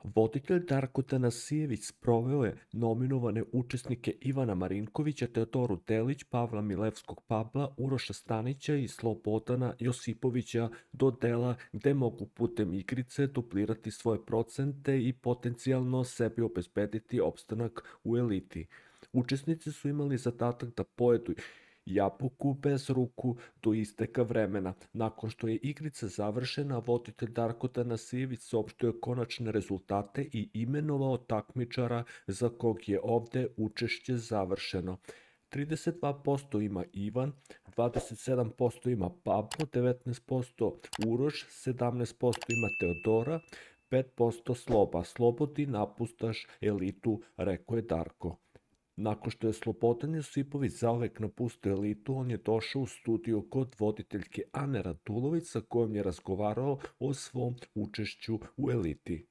Voditelj Darko Tanasijević sproveo je nominovane učesnike Ivana Marinkovića, Teodoru Delić, Pavla Milevskog Pavla, Uroša Stanića i Slobodana Josipovića do dela gde mogu putem igrice duplirati svoje procente i potencijalno sebi obezbediti opstanak u eliti. Učesnici su imali zadatak da pojedu jabuku bez ruku do isteka vremena. Nakon što je igrica završena, voditelj Darko Tanasijević saopštio je konačne rezultate i imenovao takmičara za kog je ovde učešće završeno. 32% ima Ivan, 27% ima Pablo, 19% Uroš, 17% ima Teodora, 5% Sloba. Slobodi napustaš elitu, rekao je Darko. Nakon što je Slobodan Josipović zauvek napustio elitu, on je došao u studio kod voditeljke Ane Radulović sa kojom je razgovarao o svom učešću u eliti.